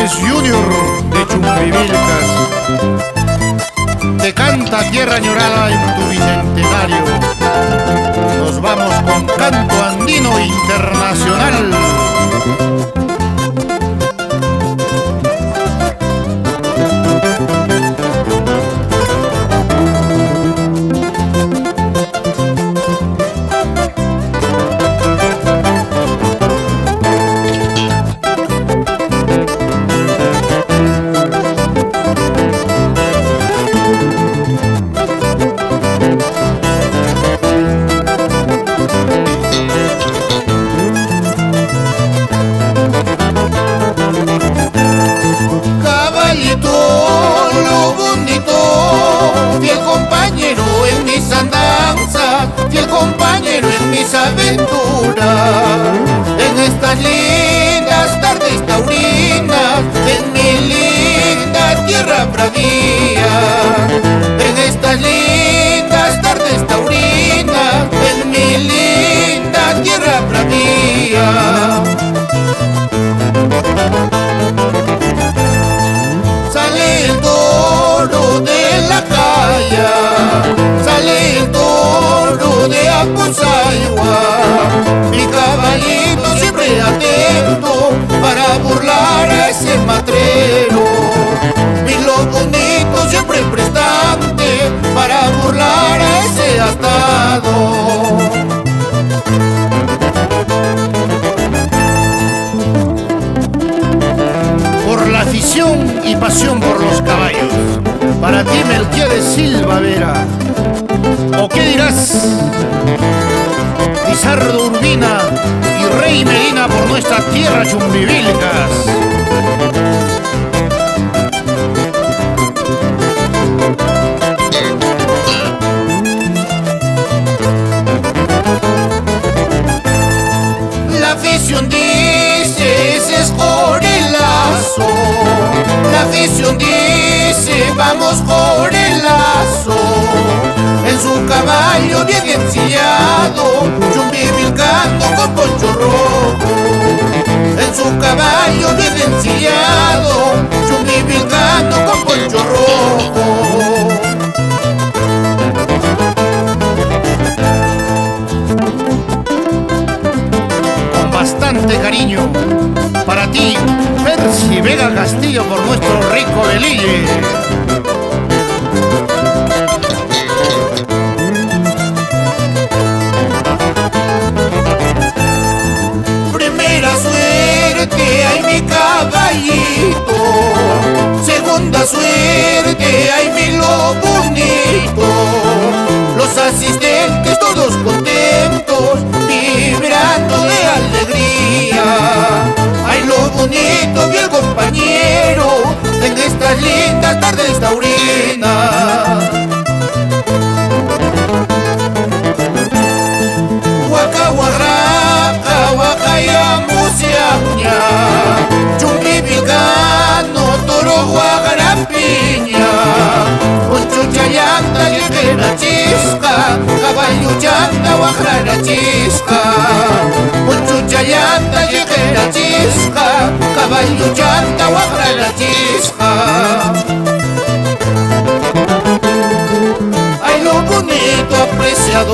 López Junior de Chumbivilcas te canta Tierra Añorada en tu bicentenario. Nos vamos con canto andino internacional. Fiel compañero en mis aventuras, en estas lindas tardes taurinas, en mi linda tierra bravía. En estas lindas tardes taurinas, en mi linda tierra bravía. Sale el toro de la calle, sale el toro de Apusayua, mi caballito siempre atento para burlar a ese matrero, mi lo bonito siempre prestante para burlar a ese astado. Por la afición y pasión por los caballos, para ti Melquiades Silva Vera. ¿O qué dirás? Lizardo Urbina y Rey Medina por nuestra tierra Chumbivilcas. La afición dice ese es Corelazo, la afición dice vamos Corelazo. En su caballo bien ensillado, chumbivilcando con poncho rojo. En su caballo bien ensillado, chumbivilcando con poncho rojo. Con bastante cariño, para ti, Percy Vega Castillo por nuestro rico Belille. Ay mi caballito, segunda suerte, ay mi lo bonito. Los asistentes todos contentos, vibrando de alegría. Ay lo bonito, bien compañero, en estas lindas tardes taurinas. Huaca, huarraca, huacaya, musiaña, chumbivilcano, toro, guagarampiña, poncho chayanta, guerrera chisca, caballo chanta, guajarara chisca, poncho chayanta, guerrera chisca, caballo chanta, guajarara chisca. Ay lo bonito apreciado,